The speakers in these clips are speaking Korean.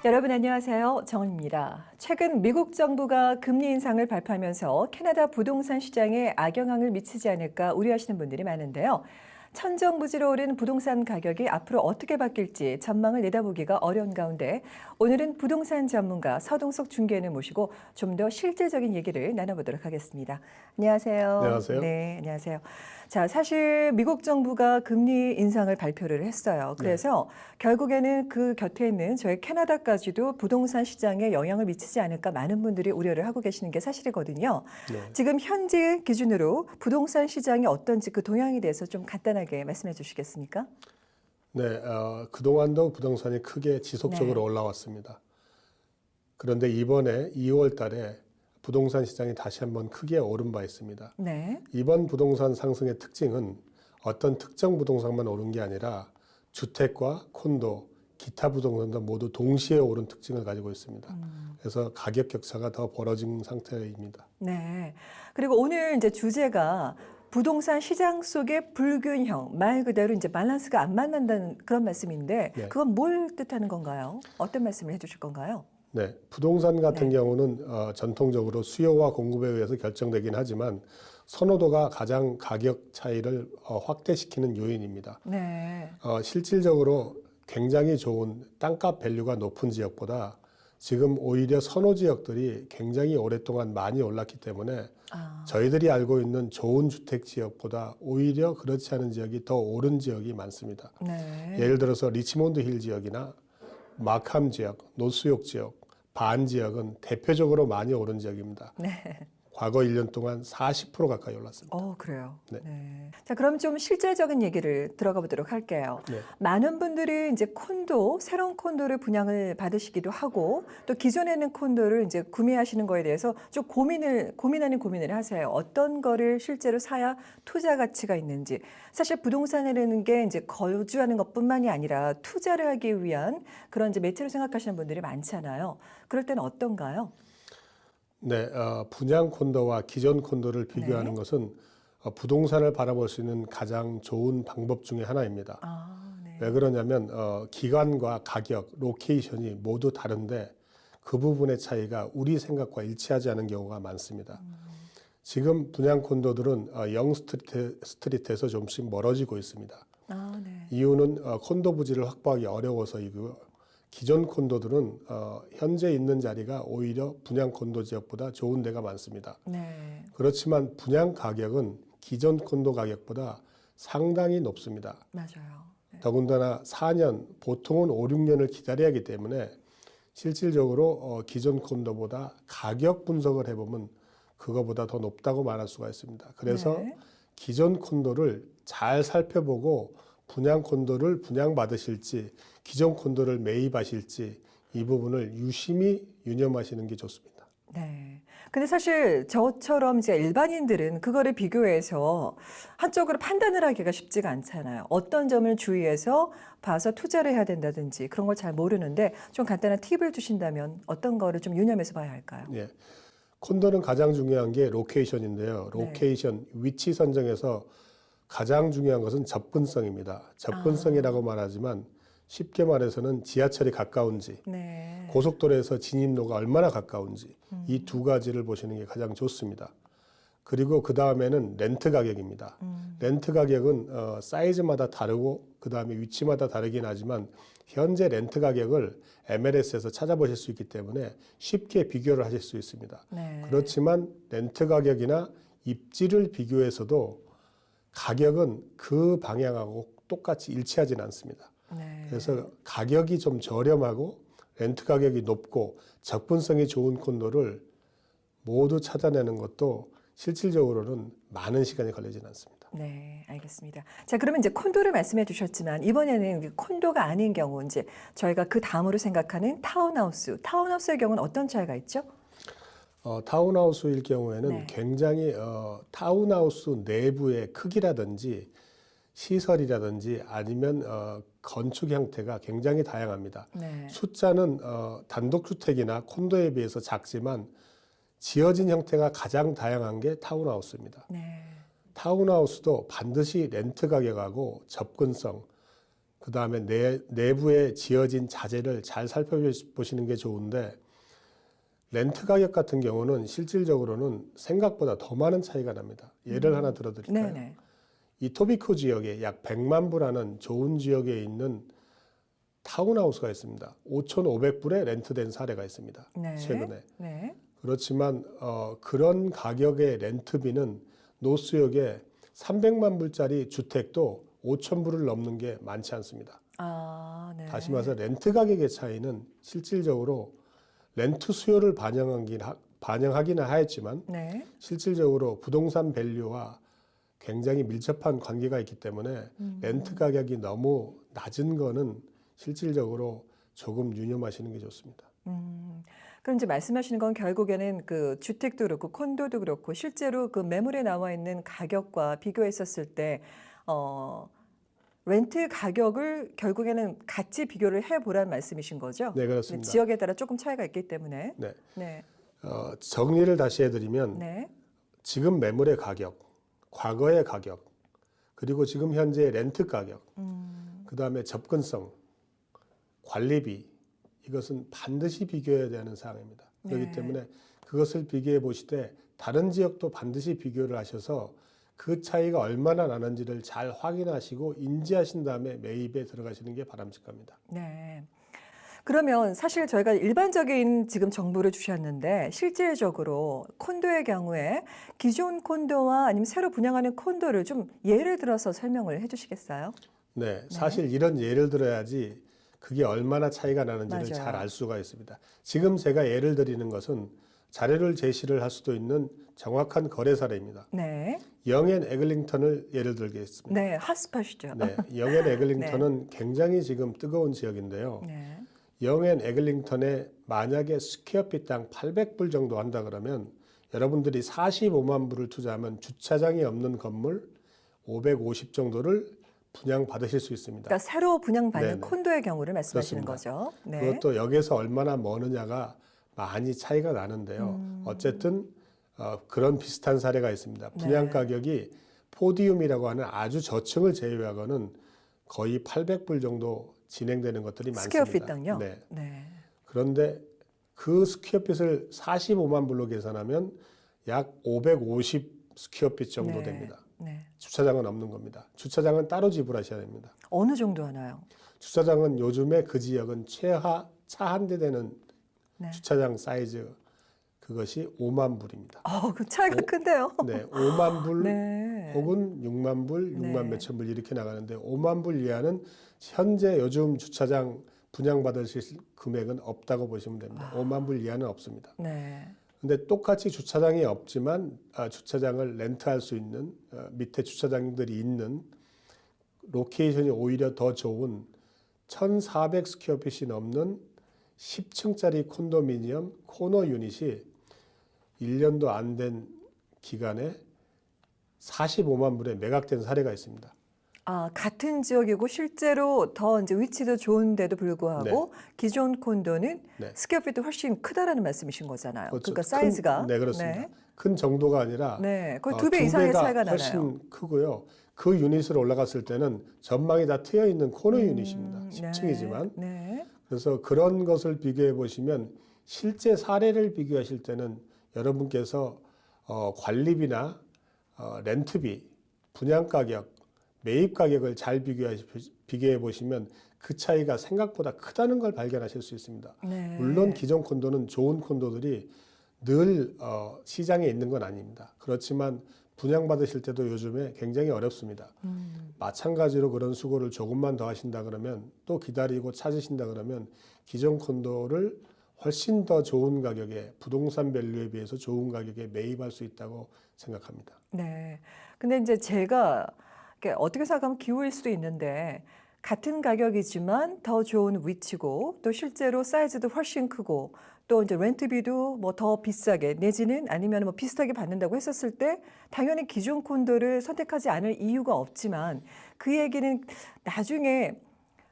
여러분 안녕하세요. 정은입니다. 최근 미국 정부가 금리 인상을 발표하면서 캐나다 부동산 시장에 악영향을 미치지 않을까 우려하시는 분들이 많은데요. 천정부지로 오른 부동산 가격이 앞으로 어떻게 바뀔지 전망을 내다보기가 어려운 가운데 오늘은 부동산 전문가 서동석 중개인을 모시고 좀 더 실질적인 얘기를 나눠보도록 하겠습니다. 안녕하세요. 안녕하세요. 네, 안녕하세요. 자, 사실 미국 정부가 금리 인상을 발표를 했어요. 그래서 결국에는 그 곁에 있는 저희 캐나다까지도 부동산 시장에 영향을 미치지 않을까 많은 분들이 우려를 하고 계시는 게 사실이거든요. 지금 현재 기준으로 부동산 시장이 어떤지 그 동향에 대해서 좀 간단하게 말씀해 주시겠습니까? 네, 그동안도 부동산이 크게 지속적으로 올라왔습니다. 그런데 이번에 2월 달에 부동산 시장이 다시 한번 크게 오른 바 있습니다. 네. 이번 부동산 상승의 특징은 어떤 특정 부동산만 오른 게 아니라 주택과 콘도, 기타 부동산도 모두 동시에 오른 특징을 가지고 있습니다. 그래서 가격 격차가 더 벌어진 상태입니다. 네. 그리고 오늘 이제 주제가 부동산 시장 속의 불균형, 말 그대로 이제 밸런스가 안 맞는다는 그런 말씀인데 그건 뭘 뜻하는 건가요? 어떤 말씀을 해주실 건가요? 네, 부동산 같은 경우는 전통적으로 수요와 공급에 의해서 결정되긴 하지만 선호도가 가장 가격 차이를 확대시키는 요인입니다. 네. 실질적으로 굉장히 좋은 땅값 밸류가 높은 지역보다 지금 오히려 선호 지역들이 굉장히 오랫동안 많이 올랐기 때문에 저희들이 알고 있는 좋은 주택 지역보다 오히려 그렇지 않은 지역이 더 오른 지역이 많습니다. 네. 예를 들어서 리치몬드 힐 지역이나 마캄 지역, 노스욕 지역, 반 지역은 대표적으로 많이 오른 지역입니다. 네. 과거 1년 동안 40% 가까이 올랐습니다. 그래요. 네. 네. 자, 그럼 좀 실질적인 얘기를 들어가 보도록 할게요. 많은 분들이 이제 콘도, 새로운 콘도를 분양을 받으시기도 하고 또 기존에 있는 콘도를 이제 구매하시는 거에 대해서 좀 고민을 하세요. 어떤 거를 실제로 사야 투자 가치가 있는지. 사실 부동산이라는 게 이제 거주하는 것뿐만이 아니라 투자를 하기 위한 그런 이제 매체로 생각하시는 분들이 많잖아요. 그럴 때는 어떤가요? 네, 분양 콘도와 기존 콘도를 비교하는 것은 부동산을 바라볼 수 있는 가장 좋은 방법 중에 하나입니다. 네. 왜 그러냐면 기간과 가격, 로케이션이 모두 다른데 그 부분의 차이가 우리 생각과 일치하지 않은 경우가 많습니다. 지금 분양 콘도들은 영 스트리트에서 좀씩 멀어지고 있습니다. 네. 이유는 콘도 부지를 확보하기 어려워서이고요. 기존 콘도들은 현재 있는 자리가 오히려 분양 콘도 지역보다 좋은 데가 많습니다. 네. 그렇지만 분양 가격은 기존 콘도 가격보다 상당히 높습니다. 맞아요. 네. 더군다나 4년, 보통은 5, 6년을 기다려야 하기 때문에 실질적으로 기존 콘도보다 가격 분석을 해보면 그거보다 더 높다고 말할 수가 있습니다. 그래서 기존 콘도를 잘 살펴보고 분양 콘도를 분양받으실지 기존 콘도를 매입하실지 이 부분을 유심히 유념하시는 게 좋습니다. 네. 근데 사실 저처럼 이제 일반인들은 그거를 비교해서 한쪽으로 판단을 하기가 쉽지가 않잖아요. 어떤 점을 주의해서 봐서 투자를 해야 된다든지 그런 걸 잘 모르는데 좀 간단한 팁을 주신다면 어떤 거를 좀 유념해서 봐야 할까요? 예. 콘도는 가장 중요한 게 로케이션인데요. 로케이션, 위치 선정에서 가장 중요한 것은 접근성입니다. 접근성이라고 말하지만 쉽게 말해서는 지하철이 가까운지, 고속도로에서 진입로가 얼마나 가까운지 이 두 가지를 보시는 게 가장 좋습니다. 그리고 그 다음에는 렌트 가격입니다. 렌트 가격은 사이즈마다 다르고 그 다음에 위치마다 다르긴 하지만 현재 렌트 가격을 MLS에서 찾아보실 수 있기 때문에 쉽게 비교를 하실 수 있습니다. 그렇지만 렌트 가격이나 입지를 비교해서도 가격은 그 방향하고 똑같이 일치하지는 않습니다. 그래서 가격이 좀 저렴하고 렌트 가격이 높고 접근성이 좋은 콘도를 모두 찾아내는 것도 실질적으로는 많은 시간이 걸리지는 않습니다. 네, 알겠습니다. 자, 그러면 이제 콘도를 말씀해 주셨지만 이번에는 콘도가 아닌 경우 이제 저희가 그 다음으로 생각하는 타운하우스의 경우는 어떤 차이가 있죠? 타운하우스일 경우에는 굉장히 타운하우스 내부의 크기라든지 시설이라든지 아니면 건축 형태가 굉장히 다양합니다. 숫자는 단독주택이나 콘도에 비해서 작지만 지어진 형태가 가장 다양한 게 타운하우스입니다. 타운하우스도 반드시 렌트 가격하고 접근성, 그다음에 내부에 지어진 자재를 잘 살펴보시는 게 좋은데 렌트 가격 같은 경우는 실질적으로는 생각보다 더 많은 차이가 납니다. 예를 하나 들어드릴까요? 네네. 이토비코 지역에 약 100만 불하는 좋은 지역에 있는 타운하우스가 있습니다. 5,500불에 렌트된 사례가 있습니다. 네. 최근에. 네. 그렇지만 그런 가격의 렌트비는 노스역에 300만 불짜리 주택도 5,000불을 넘는 게 많지 않습니다. 아, 네. 다시 말해서 렌트 가격의 차이는 실질적으로 렌트 수요를 반영하기는 하였지만 네. 실질적으로 부동산 밸류와 굉장히 밀접한 관계가 있기 때문에 렌트 가격이 너무 낮은 거는 실질적으로 조금 유념하시는 게 좋습니다. 그럼 이제 말씀하시는 건 결국에는 그 주택도 그렇고 콘도도 그렇고 실제로 그 매물에 나와 있는 가격과 비교했었을 때 렌트 가격을 결국에는 같이 비교를 해보라는 말씀이신 거죠? 네, 그렇습니다. 지역에 따라 조금 차이가 있기 때문에. 네. 네. 정리를 다시 해드리면 네. 지금 매물의 가격, 과거의 가격, 그리고 지금 현재 렌트 가격, 그다음에 접근성, 관리비, 이것은 반드시 비교해야 되는 사항입니다. 그렇기 네. 때문에 그것을 비교해 보실 때 다른 지역도 반드시 비교를 하셔서 그 차이가 얼마나 나는지를 잘 확인하시고 인지하신 다음에 매입에 들어가시는 게 바람직합니다. 네. 그러면 사실 저희가 일반적인 지금 정보를 주셨는데 실질적으로 콘도의 경우에 기존 콘도와 아니면 새로 분양하는 콘도를 좀 예를 들어서 설명을 해주시겠어요? 네, 사실 이런 예를 들어야지 그게 얼마나 차이가 나는지를 맞아요. 잘 알 수가 있습니다. 지금 제가 예를 드리는 것은 자료를 제시를 할 수도 있는 정확한 거래 사례입니다. 네. 영앤 에글링턴을 예를 들겠습니다. 네, 핫스팟이죠. 네, 영앤 에글링턴은 굉장히 지금 뜨거운 지역인데요. 네. 영앤 에글링턴에 만약에 스퀘어핏당 800불 정도 한다 그러면 여러분들이 45만 불을 투자하면 주차장이 없는 건물 550 정도를 분양받으실 수 있습니다. 그러니까 새로 분양받는 네네. 콘도의 경우를 말씀하시는 그렇습니다. 거죠. 네. 그것도 역에서 얼마나 머느냐가 많이 차이가 나는데요. 어쨌든 그런 비슷한 사례가 있습니다. 분양 네. 가격이 포디움이라고 하는 아주 저층을 제외하고는 거의 800불 정도 진행되는 것들이 많습니다. 스퀘어핏당요? 네. 네. 그런데 그 스퀘어핏을 45만 불로 계산하면 약 550 스퀘어핏 정도 네. 됩니다. 네. 주차장은 없는 겁니다. 주차장은 따로 지불하셔야 됩니다. 어느 정도 하나요? 주차장은 요즘에 그 지역은 최하 차 한 대 되는 네. 주차장 사이즈 그것이 5만 불입니다. 그 차이가 큰데요. 네, 5만 불 네. 혹은 6만 불, 6만 네. 몇천 불 이렇게 나가는데 5만 불 이하는 현재 요즘 주차장 분양받으실 금액은 없다고 보시면 됩니다. 5만 불 이하는 없습니다. 네. 근데 똑같이 주차장이 없지만 주차장을 렌트할 수 있는 밑에 주차장들이 있는 로케이션이 오히려 더 좋은 1,400 스퀘어핏이 넘는 10층짜리 콘도미니엄 코너 유닛이 1년도 안 된 기간에 45만 불에 매각된 사례가 있습니다. 같은 지역이고 실제로 더 이제 위치도 좋은데도 불구하고 기존 콘도는 네. 스퀘어핏도 훨씬 크다라는 말씀이신 거잖아요. 그렇죠. 그러니까 사이즈가. 네, 그렇습니다. 네. 큰 정도가 아니라 네. 거의 2배 이상의 배가 차이가 나나요? 훨씬 크고요. 그 유닛으로 올라갔을 때는 전망이 다 트여 있는 코너 유닛입니다. 10층이지만. 네. 그래서 그런 것을 비교해 보시면 실제 사례를 비교하실 때는 여러분께서 관리비나 렌트비, 분양 가격, 매입 가격을 잘 비교해 보시면 그 차이가 생각보다 크다는 걸 발견하실 수 있습니다. 네. 물론 기존 콘도는 좋은 콘도들이 늘 시장에 있는 건 아닙니다. 그렇지만 분양받으실 때도 요즘에 굉장히 어렵습니다. 마찬가지로 그런 수고를 조금만 더 하신다 그러면 또 기다리고 찾으신다 그러면 기존 콘도를 훨씬 더 좋은 가격에 부동산 밸류에 비해서 좋은 가격에 매입할 수 있다고 생각합니다. 네. 근데 이제 제가 어떻게 생각하면 기호일 수도 있는데 같은 가격이지만 더 좋은 위치고 또 실제로 사이즈도 훨씬 크고 또 이제 렌트비도 뭐 더 비싸게 내지는 아니면 뭐 비슷하게 받는다고 했었을 때 당연히 기존 콘도를 선택하지 않을 이유가 없지만 그 얘기는 나중에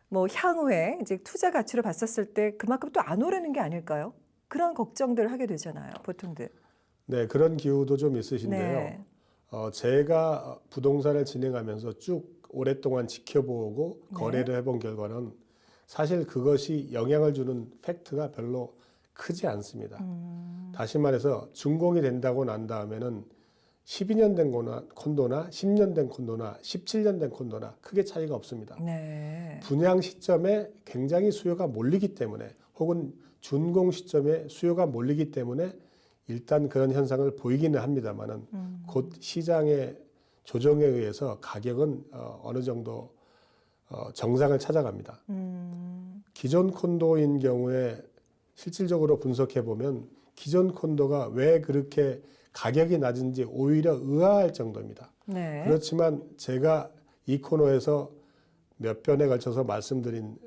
뭐 향후에 이제 투자 가치로 봤었을 때 그만큼 또 안 오르는 게 아닐까요? 그런 걱정들을 하게 되잖아요, 보통들. 네, 그런 기후도 좀 있으신데요. 네. 제가 부동산을 진행하면서 쭉 오랫동안 지켜보고 거래를 해본 결과는 사실 그것이 영향을 주는 팩트가 별로 크지 않습니다. 다시 말해서 준공이 된다고 난 다음에는 12년 된 콘도나 10년 된 콘도나 17년 된 콘도나 크게 차이가 없습니다. 네. 분양 시점에 굉장히 수요가 몰리기 때문에 혹은 준공 시점에 수요가 몰리기 때문에 일단 그런 현상을 보이기는 합니다만은 곧 시장의 조정에 의해서 가격은 어느 정도 정상을 찾아갑니다. 기존 콘도인 경우에 실질적으로 분석해 보면 기존 콘도가 왜 그렇게 가격이 낮은지 오히려 의아할 정도입니다. 네. 그렇지만 제가 이 코너에서 몇 번에 걸쳐서 말씀드린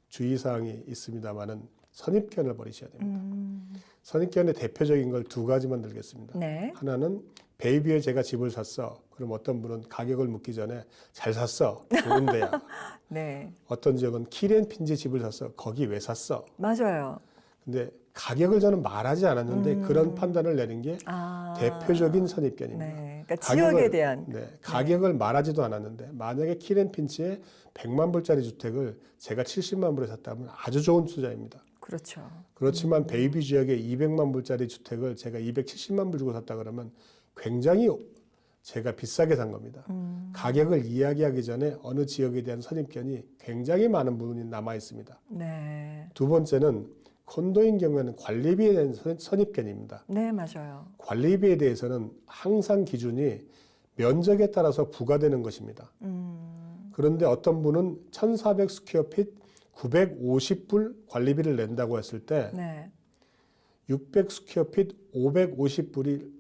주의사항이 있습니다만은 선입견을 버리셔야 됩니다. 선입견의 대표적인 걸 두 가지만 들겠습니다. 네. 하나는 베이비에 제가 집을 샀어. 그럼 어떤 분은 가격을 묻기 전에 잘 샀어. 좋은 데야. 네. 어떤 지역은 키렌핀지 집을 샀어. 거기 왜 샀어? 맞아요. 근데 가격을 저는 말하지 않았는데 그런 판단을 내는 게 대표적인 선입견입니다. 네. 그러니까 지역에 대한 가격을 말하지도 않았는데 만약에 키렌핀치에 100만 불짜리 주택을 제가 70만 불에 샀다면 아주 좋은 투자입니다. 그렇죠. 그렇지만 베이비 지역에 200만 불짜리 주택을 제가 270만 불 주고 샀다 그러면 굉장히 제가 비싸게 산 겁니다. 가격을 이야기하기 전에 어느 지역에 대한 선입견이 굉장히 많은 부분이 남아 있습니다. 네. 두 번째는 콘도인 경우에는 관리비에 대한 선입견입니다. 네, 맞아요. 관리비에 대해서는 항상 기준이 면적에 따라서 부과되는 것입니다. 그런데 어떤 분은 1,400 스퀘어핏 950불 관리비를 낸다고 했을 때 네. 600 스퀘어핏 550불이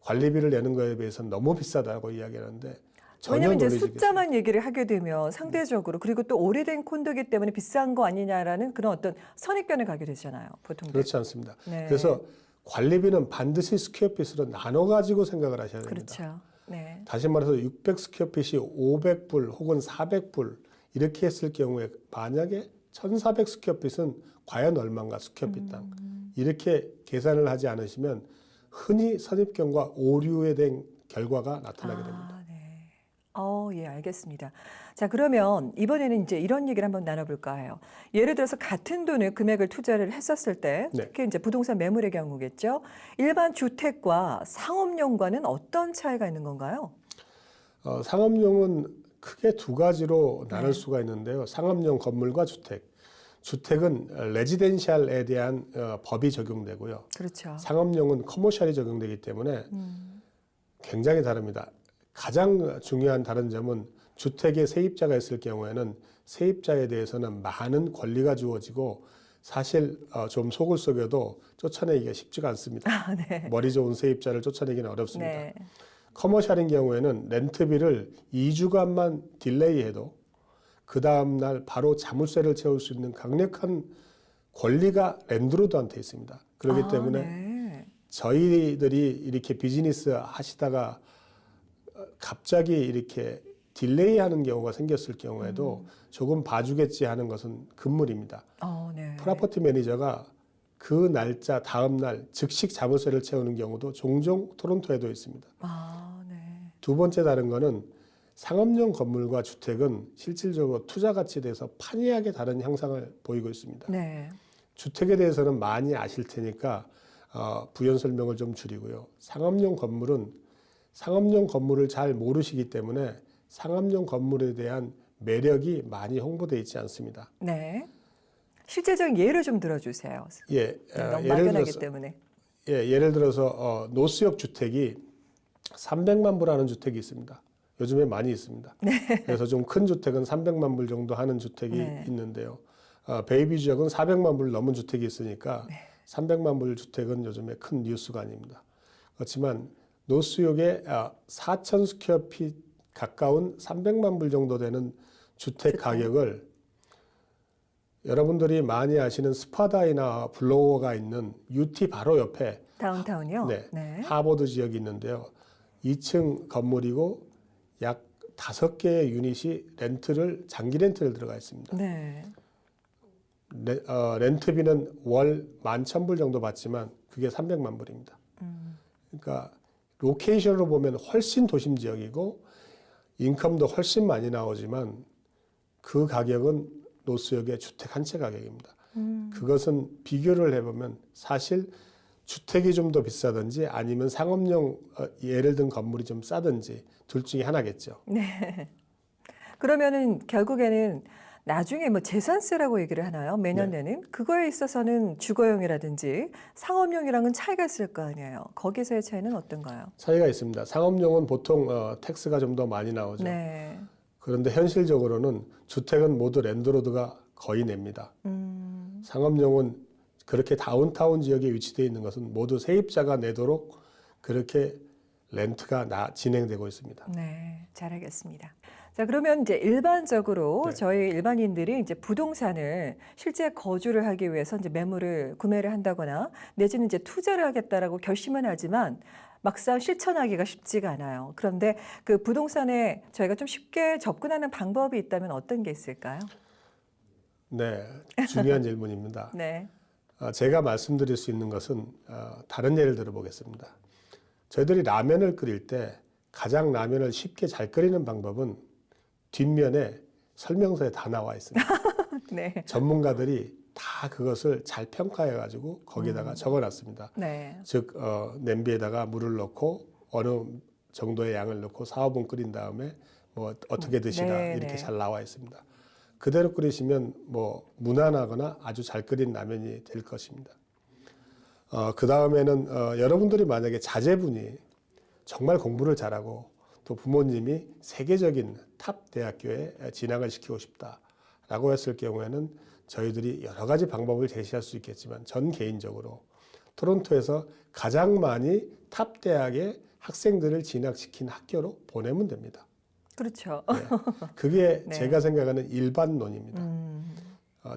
관리비를 내는 거에 비해서는 너무 비싸다고 이야기하는데 전혀 왜냐하면 이제 논리적이지 숫자만 얘기를 하게 되면 상대적으로 그리고 또 오래된 콘도기 때문에 비싼 거 아니냐라는 그런 어떤 선입견을 가게 되잖아요. 보통 그렇지 않습니다. 네. 그래서 관리비는 반드시 스퀘어핏으로 나눠 가지고 생각을 하셔야 됩니다. 그렇죠. 네. 다시 말해서 600 스퀘어핏이 500불 혹은 400불 이렇게 했을 경우에 만약에 1,400 스퀘어핏은 과연 얼마인가 스퀘어핏당 이렇게 계산을 하지 않으시면 흔히 선입견과 오류에 대한 결과가 나타나게 됩니다. 네. 예, 알겠습니다. 자, 그러면 이번에는 이제 이런 얘기를 한번 나눠볼까 해요. 예를 들어서 같은 돈을 금액을 투자를 했었을 때, 네. 특히 이제 부동산 매물의 경우겠죠. 일반 주택과 상업용과는 어떤 차이가 있는 건가요? 상업용은 크게 두 가지로 나눌 수가 있는데요. 상업용 건물과 주택. 주택은 레지덴셜에 대한 법이 적용되고요. 그렇죠. 상업용은 커머셜이 적용되기 때문에 굉장히 다릅니다. 가장 중요한 다른 점은 주택에 세입자가 있을 경우에는 세입자에 대해서는 많은 권리가 주어지고 사실 좀 속을 속여도 쫓아내기가 쉽지가 않습니다. 네. 머리 좋은 세입자를 쫓아내기는 어렵습니다. 네. 커머셜인 경우에는 렌트비를 2주간만 딜레이해도 그 다음날 바로 자물쇠를 채울 수 있는 강력한 권리가 랜드로드한테 있습니다. 그렇기 때문에 네. 저희들이 이렇게 비즈니스 하시다가 갑자기 이렇게 딜레이하는 경우가 생겼을 경우에도 조금 봐주겠지 하는 것은 금물입니다. 네. 프로퍼티 매니저가 그 날짜 다음 날 즉시 자물쇠를 채우는 경우도 종종 토론토에도 있습니다. 네. 두 번째 다른 거는 상업용 건물과 주택은 실질적으로 투자 가치에 대해서 판이하게 다른 형상을 보이고 있습니다. 네. 주택에 대해서는 많이 아실 테니까 부연 설명을 좀 줄이고요. 상업용 건물은 상업용 건물을 잘 모르시기 때문에 상업용 건물에 대한 매력이 많이 홍보되어 있지 않습니다. 네. 실제적인 예를 좀 들어주세요. 예, 너무 막연하기 때문에. 예를 들어서 노스역 주택이 300만 불 하는 주택이 있습니다. 요즘에 많이 있습니다. 네. 그래서 좀 큰 주택은 300만 불 정도 하는 주택이 네. 있는데요. 베이비 지역은 400만 불 넘은 주택이 있으니까 300만 불 주택은 요즘에 큰 뉴스가 아닙니다. 그렇지만 노스역에 4,000 스퀘어핏 가까운 300만 불 정도 되는 주택 가격을 여러분들이 많이 아시는 스파다이나 블로워가 있는 UT 바로 옆에 다운타운이요? 네. 하버드 지역이 있는데요. 2층 건물이고 약 5개의 유닛이 장기 렌트를 들어가 있습니다. 네. 렌트비는 월 11,000불 정도 받지만 그게 300만 불입니다. 그러니까 로케이션으로 보면 훨씬 도심 지역이고 인컴도 훨씬 많이 나오지만 그 가격은 노스역의 주택 한 채 가격입니다. 그것은 비교를 해보면 사실 주택이 좀 더 비싸든지 아니면 상업용 예를 든 건물이 좀 싸든지 둘 중에 하나겠죠. 네. 그러면은 결국에는 나중에 뭐 재산세라고 얘기를 하나요? 매년 네. 내는 그거에 있어서는 주거용이라든지 상업용이랑은 차이가 있을 거 아니에요. 거기서의 차이는 어떤가요? 차이가 있습니다. 상업용은 보통 텍스가 좀 더 많이 나오죠. 네. 그런데 현실적으로는 주택은 모두 랜드로드가 거의 냅니다. 상업용은 그렇게 다운타운 지역에 위치되어 있는 것은 모두 세입자가 내도록 그렇게 렌트가 진행되고 있습니다. 네, 잘 알겠습니다. 자, 그러면 이제 일반적으로 네. 저희 일반인들이 이제 부동산을 실제 거주를 하기 위해서 이제 매물을 구매를 한다거나 내지는 이제 투자를 하겠다라고 결심은 하지만 막상 실천하기가 쉽지가 않아요. 그런데 그 부동산에 저희가 좀 쉽게 접근하는 방법이 있다면 어떤 게 있을까요? 네, 중요한 질문입니다. 네. 제가 말씀드릴 수 있는 것은 다른 예를 들어보겠습니다. 저희들이 라면을 끓일 때 가장 라면을 쉽게 잘 끓이는 방법은 뒷면에 설명서에 다 나와 있습니다. 네. 전문가들이 다 그것을 잘 평가해가지고 거기다가 적어놨습니다. 네. 즉 냄비에다가 물을 넣고 어느 정도의 양을 넣고 4, 5분 끓인 다음에 뭐 어떻게 드시라 네, 이렇게 네. 잘 나와 있습니다. 그대로 끓이시면 뭐 무난하거나 아주 잘 끓인 라면이 될 것입니다. 그 다음에는 여러분들이 만약에 자제분이 정말 공부를 잘하고 또 부모님이 세계적인 탑 대학교에 진학을 시키고 싶다라고 했을 경우에는 저희들이 여러 가지 방법을 제시할 수 있겠지만 전 개인적으로 토론토에서 가장 많이 탑 대학의 학생들을 진학시킨 학교로 보내면 됩니다. 그렇죠. 네. 그게 네. 제가 생각하는 일반론입니다.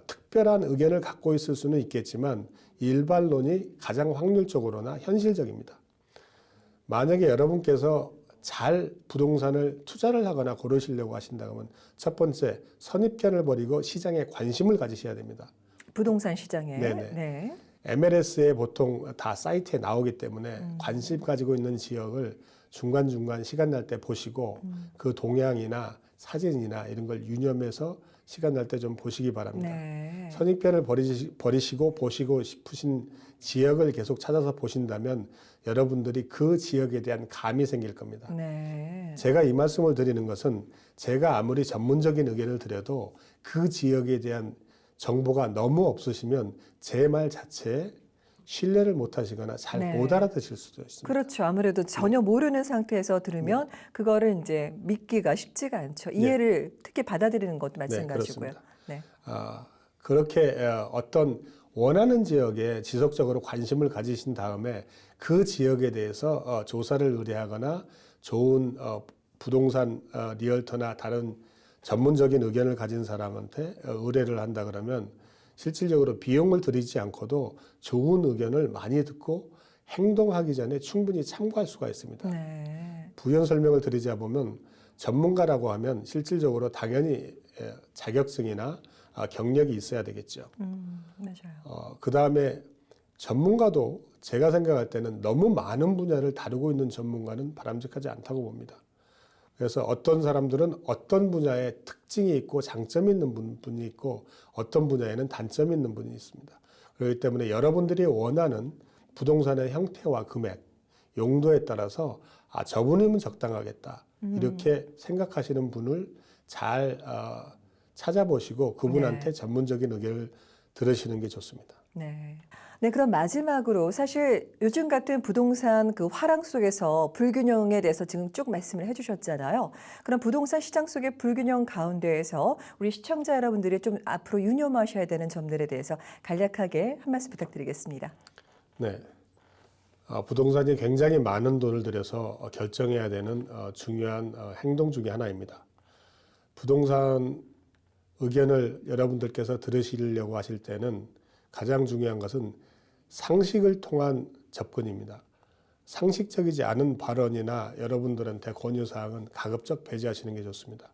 특별한 의견을 갖고 있을 수는 있겠지만 일반론이 가장 확률적으로나 현실적입니다. 만약에 여러분께서 잘 부동산을 투자를 하거나 고르시려고 하신다면 첫 번째 선입견을 버리고 시장에 관심을 가지셔야 됩니다. 부동산 시장에. 네네. 네. MLS에 보통 다 사이트에 나오기 때문에 관심 가지고 있는 지역을 중간중간 시간 날 때 보시고 그 동향이나 사진이나 이런 걸 유념해서 시간 날 때 좀 보시기 바랍니다. 네. 선입견을 버리시고 보시고 싶으신 지역을 계속 찾아서 보신다면 여러분들이 그 지역에 대한 감이 생길 겁니다. 네. 제가 이 말씀을 드리는 것은 제가 아무리 전문적인 의견을 드려도 그 지역에 대한 정보가 너무 없으시면 제 말 자체에 신뢰를 못 하시거나 잘 네. 못 알아듣실 수도 있습니다. 그렇죠. 아무래도 전혀 모르는 상태에서 들으면 그거를 이제 믿기가 쉽지가 않죠. 이해를 특히 받아들이는 것도 마찬가지고요. 그렇습니다. 네. 그렇게 어떤 원하는 지역에 지속적으로 관심을 가지신 다음에 그 지역에 대해서 조사를 의뢰하거나 좋은 부동산 리얼터나 다른 전문적인 의견을 가진 사람한테 의뢰를 한다 그러면 실질적으로 비용을 들이지 않고도 좋은 의견을 많이 듣고 행동하기 전에 충분히 참고할 수가 있습니다. 네. 부연 설명을 드리자 보면 전문가라고 하면 실질적으로 당연히 자격증이나 경력이 있어야 되겠죠. 맞아요. 그 다음에 전문가도 제가 생각할 때는 너무 많은 분야를 다루고 있는 전문가는 바람직하지 않다고 봅니다. 그래서 어떤 사람들은 어떤 분야에 특징이 있고 장점이 있는 분이 있고 어떤 분야에는 단점이 있는 분이 있습니다. 그렇기 때문에 여러분들이 원하는 부동산의 형태와 금액, 용도에 따라서 저분이면 적당하겠다. 이렇게 생각하시는 분을 잘 찾아보시고 그분한테 네. 전문적인 의견을 들으시는 게 좋습니다. 네. 네, 그럼 마지막으로 사실 요즘 같은 부동산 그 화랑 속에서 불균형에 대해서 지금 쭉 말씀을 해주셨잖아요. 그럼 부동산 시장 속의 불균형 가운데에서 우리 시청자 여러분들이 좀 앞으로 유념하셔야 되는 점들에 대해서 간략하게 한 말씀 부탁드리겠습니다. 네. 부동산이 굉장히 많은 돈을 들여서 결정해야 되는 중요한 행동 중에 하나입니다. 부동산 의견을 여러분들께서 들으시려고 하실 때는 가장 중요한 것은 상식을 통한 접근입니다. 상식적이지 않은 발언이나 여러분들한테 권유사항은 가급적 배제하시는 게 좋습니다.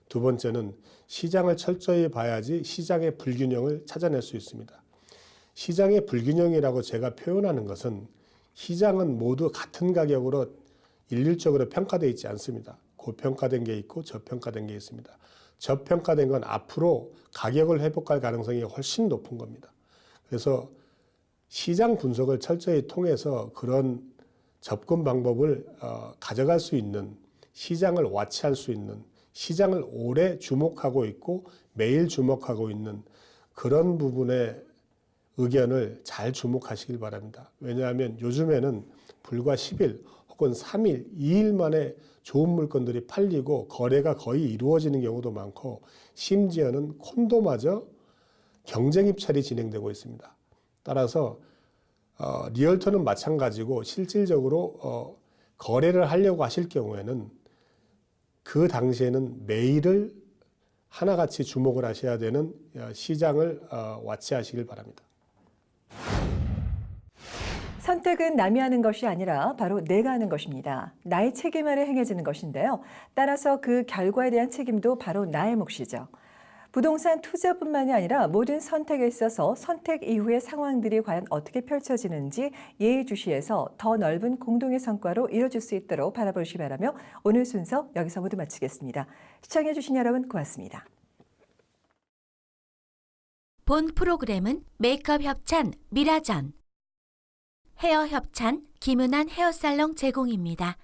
두 번째는 시장을 철저히 봐야지 시장의 불균형을 찾아낼 수 있습니다. 시장의 불균형이라고 제가 표현하는 것은 시장은 모두 같은 가격으로 일률적으로 평가되어 있지 않습니다. 고평가된 게 있고 저평가된 게 있습니다. 저평가된 건 앞으로 가격을 회복할 가능성이 훨씬 높은 겁니다. 그래서 시장 분석을 철저히 통해서 그런 접근 방법을 가져갈 수 있는, 시장을 와치할 수 있는, 시장을 오래 주목하고 있고 매일 주목하고 있는 그런 부분의 의견을 잘 주목하시길 바랍니다. 왜냐하면 요즘에는 불과 10일 혹은 3일, 2일 만에 좋은 물건들이 팔리고 거래가 거의 이루어지는 경우도 많고, 심지어는 콘도마저 경쟁 입찰이 진행되고 있습니다. 따라서 리얼터는 마찬가지고 실질적으로 거래를 하려고 하실 경우에는 그 당시에는 매일을 하나같이 주목을 하셔야 되는 시장을 와치하시길 바랍니다. 선택은 남이 하는 것이 아니라 바로 내가 하는 것입니다. 나의 책임 아래 행해지는 것인데요. 따라서 그 결과에 대한 책임도 바로 나의 몫이죠. 부동산 투자뿐만이 아니라 모든 선택에 있어서 선택 이후의 상황들이 과연 어떻게 펼쳐지는지 예의주시해서 더 넓은 공동의 성과로 이뤄질 수 있도록 바라보시기 바라며 오늘 순서 여기서 모두 마치겠습니다. 시청해주신 여러분 고맙습니다. 본 프로그램은 메이크업 협찬 미라전, 헤어 협찬 김은한 헤어살롱 제공입니다.